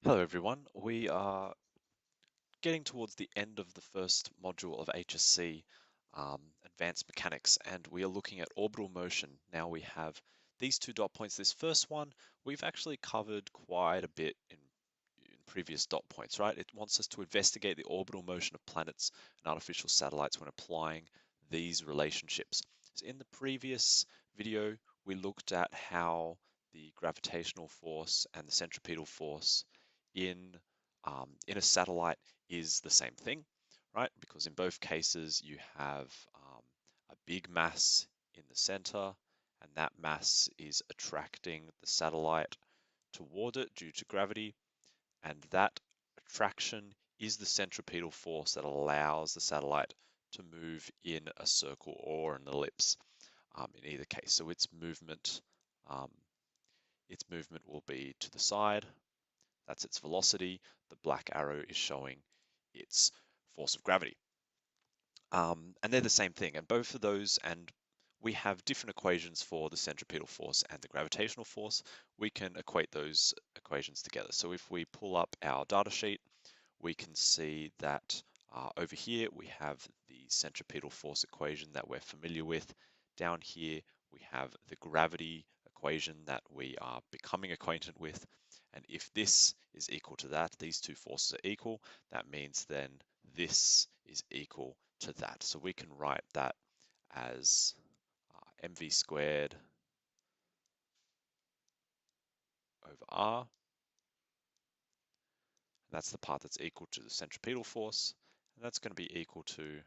Hello everyone, we are getting towards the end of the first module of HSC, Advanced Mechanics, and we are looking at orbital motion. Now we have these two dot points. This first one, we've actually covered quite a bit in previous dot points, right? It wants us to investigate the orbital motion of planets and artificial satellites when applying these relationships. So in the previous video, we looked at how the gravitational force and the centripetal force in a satellite is the same thing, right? Because in both cases you have a big mass in the center, and that mass is attracting the satellite toward it due to gravity, and that attraction is the centripetal force that allows the satellite to move in a circle or an ellipse in either case. So um, its movement will be to the side. That's its velocity. The black arrow is showing its force of gravity. And they're the same thing. And both of those, and we have different equations for the centripetal force and the gravitational force. We can equate those equations together. So if we pull up our data sheet, we can see that over here we have the centripetal force equation that we're familiar with. Down here we have the gravity equation that we are becoming acquainted with. And if this is equal to that, these two forces are equal, that means then this is equal to that. So we can write that as mv squared over r. And that's the part that's equal to the centripetal force. And that's going to be equal to, you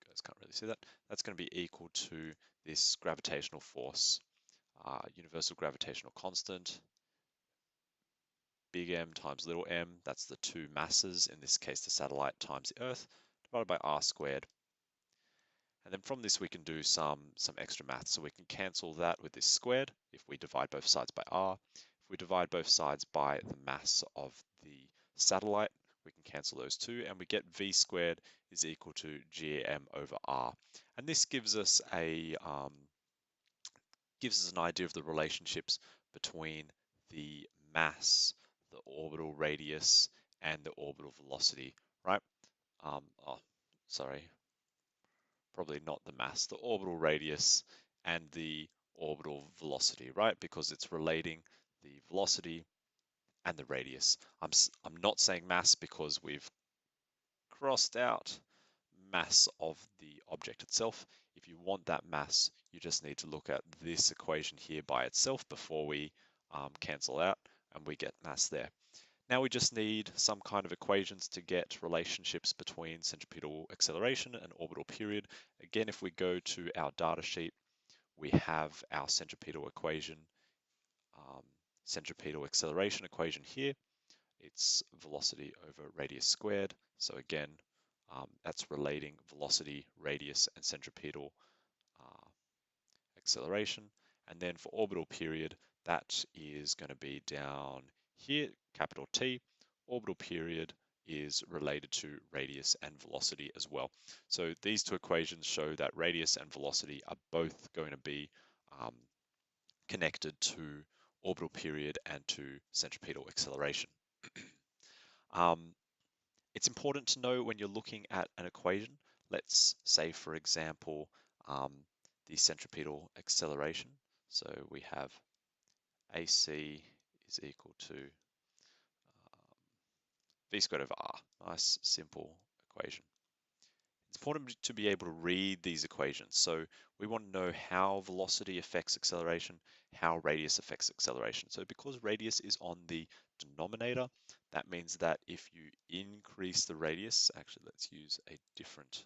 guys can't really see that, that's going to be equal to this gravitational force, universal gravitational constant, big M times little m, that's the two masses, in this case the satellite times the Earth, divided by r squared. And then from this we can do some extra math. So we can cancel that with this squared if we divide both sides by r. If we divide both sides by the mass of the satellite, we can cancel those two, and we get v squared is equal to gm over r. And this gives us an idea of the relationships between the mass, the orbital radius, and the orbital velocity, right? Oh, sorry, probably not the mass, the orbital radius and the orbital velocity, right? Because it's relating the velocity and the radius. I'm not saying mass because we've crossed out mass of the object itself. If you want that mass, you just need to look at this equation here by itself before we cancel out, and we get mass there. Now we just need some kind of equations to get relationships between centripetal acceleration and orbital period. Again, if we go to our data sheet, we have our centripetal equation, centripetal acceleration equation here. It's velocity over radius squared. So again, that's relating velocity, radius, and centripetal acceleration. And then for orbital period, that is going to be down here, capital T. Orbital period is related to radius and velocity as well. So these two equations show that radius and velocity are both going to be connected to orbital period and to centripetal acceleration. It's important to know when you're looking at an equation, let's say, for example, the centripetal acceleration. So we have AC is equal to v squared over r. Nice, simple equation. It's important to be able to read these equations. So we want to know how velocity affects acceleration, how radius affects acceleration. So because radius is on the denominator, that means that if you increase the radius, actually let's use a different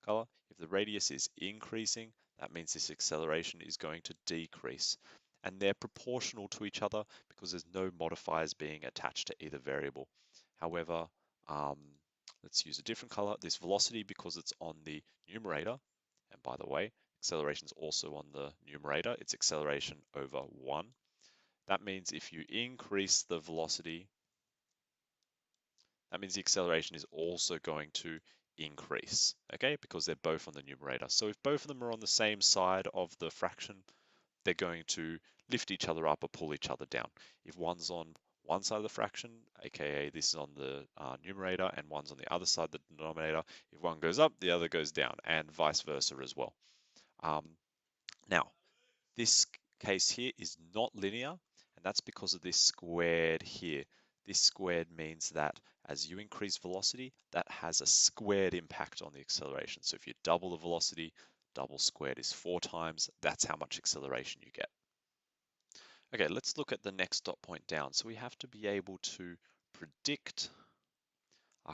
color. If the radius is increasing, that means this acceleration is going to decrease. And they're proportional to each other because there's no modifiers being attached to either variable. However, let's use a different color. This velocity, because it's on the numerator, and by the way, acceleration is also on the numerator, it's acceleration over 1. That means if you increase the velocity, that means the acceleration is also going to increase, okay? Because they're both on the numerator. So if both of them are on the same side of the fraction, they're going to lift each other up or pull each other down. If one's on one side of the fraction, aka this is on the numerator and one's on the other side of the denominator. If one goes up, the other goes down, and vice versa as well. Um, Now, this case here is not linear, and that's because of this squared here. This squared means that as you increase velocity, that has a squared impact on the acceleration. So if you double the velocity, double squared is 4 times. That's how much acceleration you get. Okay, let's look at the next dot point down. So we have to be able to predict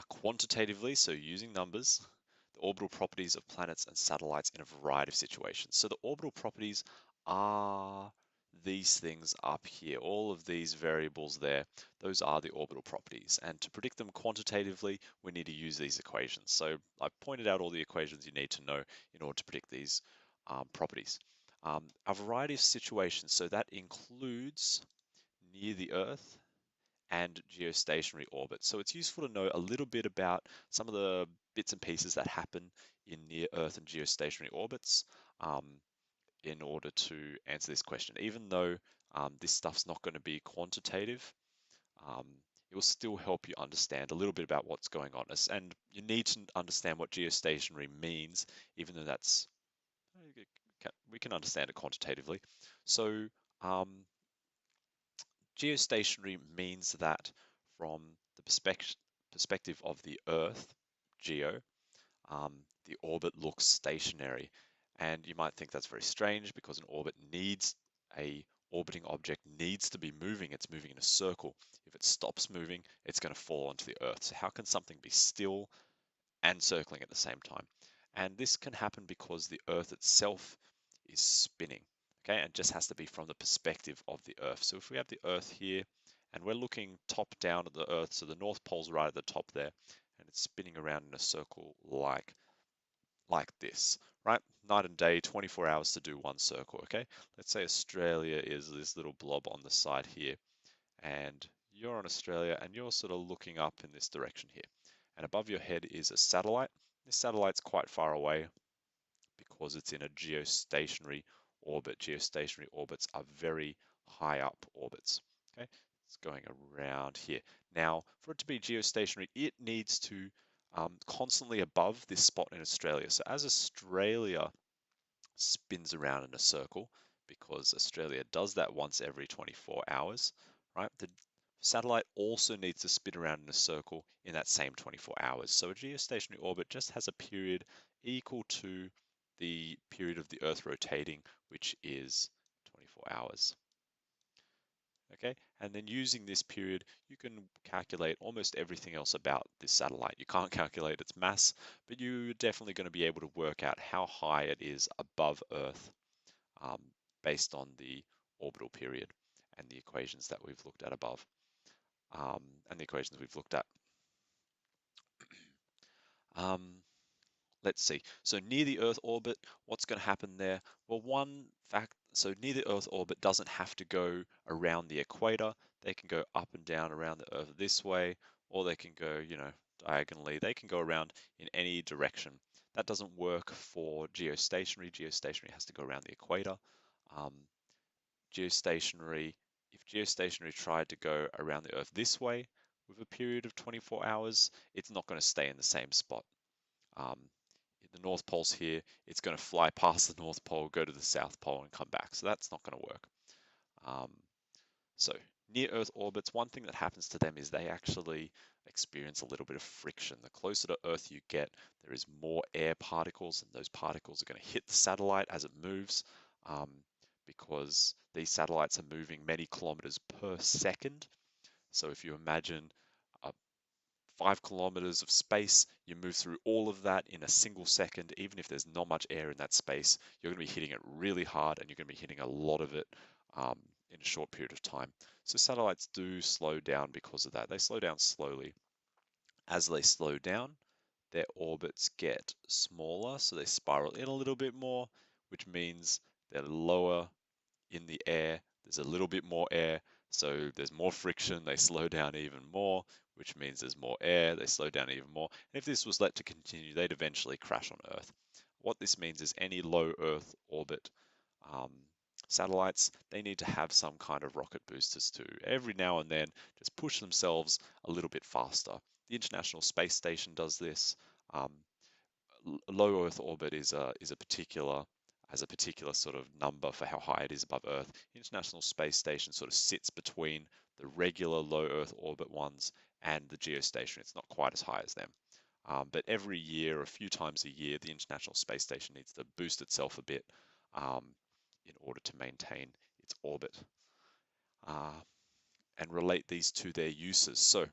quantitatively, so using numbers, the orbital properties of planets and satellites in a variety of situations. So the orbital properties are these things up here, all of these variables there, those are the orbital properties. And to predict them quantitatively, we need to use these equations. So I've pointed out all the equations you need to know in order to predict these properties. A variety of situations, so that includes near the Earth and geostationary orbits. So it's useful to know a little bit about some of the bits and pieces that happen in near Earth and geostationary orbits um, in order to answer this question. Even though this stuff's not going to be quantitative, um, it will still help you understand a little bit about what's going on. And you need to understand what geostationary means, even though that's we can understand it quantitatively. So um, geostationary means that from the perspective of the Earth, geo, um, the orbit looks stationary. And you might think that's very strange because an orbit needs a orbiting object needs to be moving. It's moving in a circle. If it stops moving, it's going to fall onto the Earth. So how can something be still and circling at the same time? And this can happen because the Earth itself is spinning, okay, and just has to be from the perspective of the Earth. So if we have the Earth here and we're looking top down at the Earth, so the North Pole's right at the top there, and it's spinning around in a circle like this, right? Night and day, 24 hours to do one circle, okay? Let's say Australia is this little blob on the side here, and you're on Australia and you're sort of looking up in this direction here. And above your head is a satellite. This satellite's quite far away because it's in a geostationary orbit. Geostationary orbits are very high up orbits. Okay, it's going around here. Now, for it to be geostationary, it needs to constantly above this spot in Australia. So as Australia spins around in a circle, because Australia does that once every 24 hours, right? The satellite also needs to spin around in a circle in that same 24 hours. So a geostationary orbit just has a period equal to the period of the Earth rotating, which is 24 hours. Okay, and then using this period, you can calculate almost everything else about this satellite. You can't calculate its mass, but you're definitely going to be able to work out how high it is above Earth um, based on the orbital period and the equations that we've looked at above, and the equations we've looked at. Um, Let's see. So near the Earth orbit, what's going to happen there? Well, one fact, so near the Earth orbit doesn't have to go around the equator. They can go up and down around the Earth this way, or they can go, diagonally. They can go around in any direction. That doesn't work for geostationary. Geostationary has to go around the equator. Um, geostationary, if geostationary tried to go around the Earth this way with a period of 24 hours, it's not going to stay in the same spot. Um, the North Pole's here, it's going to fly past the North Pole, go to the South Pole, and come back. So that's not going to work. Um, so near Earth orbits, one thing that happens to them is they actually experience a little bit of friction. The closer to Earth you get, there is more air particles, and those particles are going to hit the satellite as it moves, um, because these satellites are moving many kilometers per second. So if you imagine a 5 kilometers of space, you move through all of that in a single second. Even if there's not much air in that space, you're going to be hitting it really hard, and you're going to be hitting a lot of it in a short period of time. So satellites do slow down because of that. They slow down slowly. As they slow down, their orbits get smaller, so they spiral in a little bit more, which means they're lower in the air. There's a little bit more air, so there's more friction. They slow down even more, which means there's more air. They slow down even more. And if this was let to continue, they'd eventually crash on Earth. What this means is any low Earth orbit um, Satellites, they need to have some kind of rocket boosters too. Every now and then, just push themselves a little bit faster. The International Space Station does this. Um, Low Earth orbit is a particular has a particular sort of number for how high it is above Earth. International Space Station sort of sits between the regular low Earth orbit ones and the geostationary. It's not quite as high as them. But every year, a few times a year, the International Space Station needs to boost itself a bit um, in order to maintain its orbit uh, and relate these to their uses. So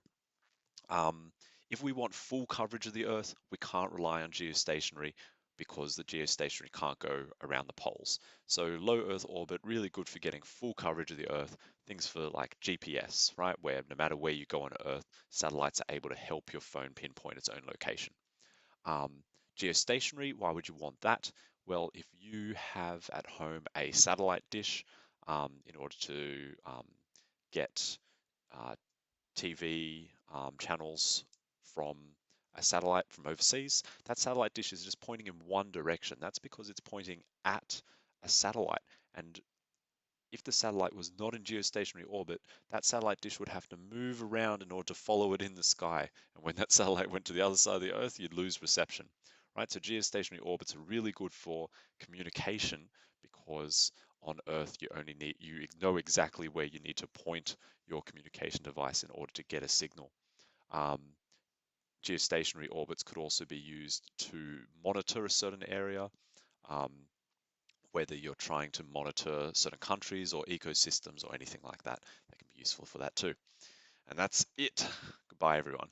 um, if we want full coverage of the Earth, we can't rely on geostationary because the geostationary can't go around the poles. So low Earth orbit, really good for getting full coverage of the Earth. Things for like GPS, right? Where no matter where you go on Earth, satellites are able to help your phone pinpoint its own location. Um, Geostationary, why would you want that? Well, if you have at home a satellite dish in order to get uh, TV channels from a satellite from overseas, that satellite dish is just pointing in one direction. That's because it's pointing at a satellite. And if the satellite was not in geostationary orbit, that satellite dish would have to move around in order to follow it in the sky. And when that satellite went to the other side of the Earth, you'd lose reception. Right? So geostationary orbits are really good for communication because on Earth you know exactly where you need to point your communication device in order to get a signal. Um, Geostationary orbits could also be used to monitor a certain area. Um, whether you're trying to monitor certain countries or ecosystems or anything like that. They can be useful for that too. And that's it. Goodbye, everyone.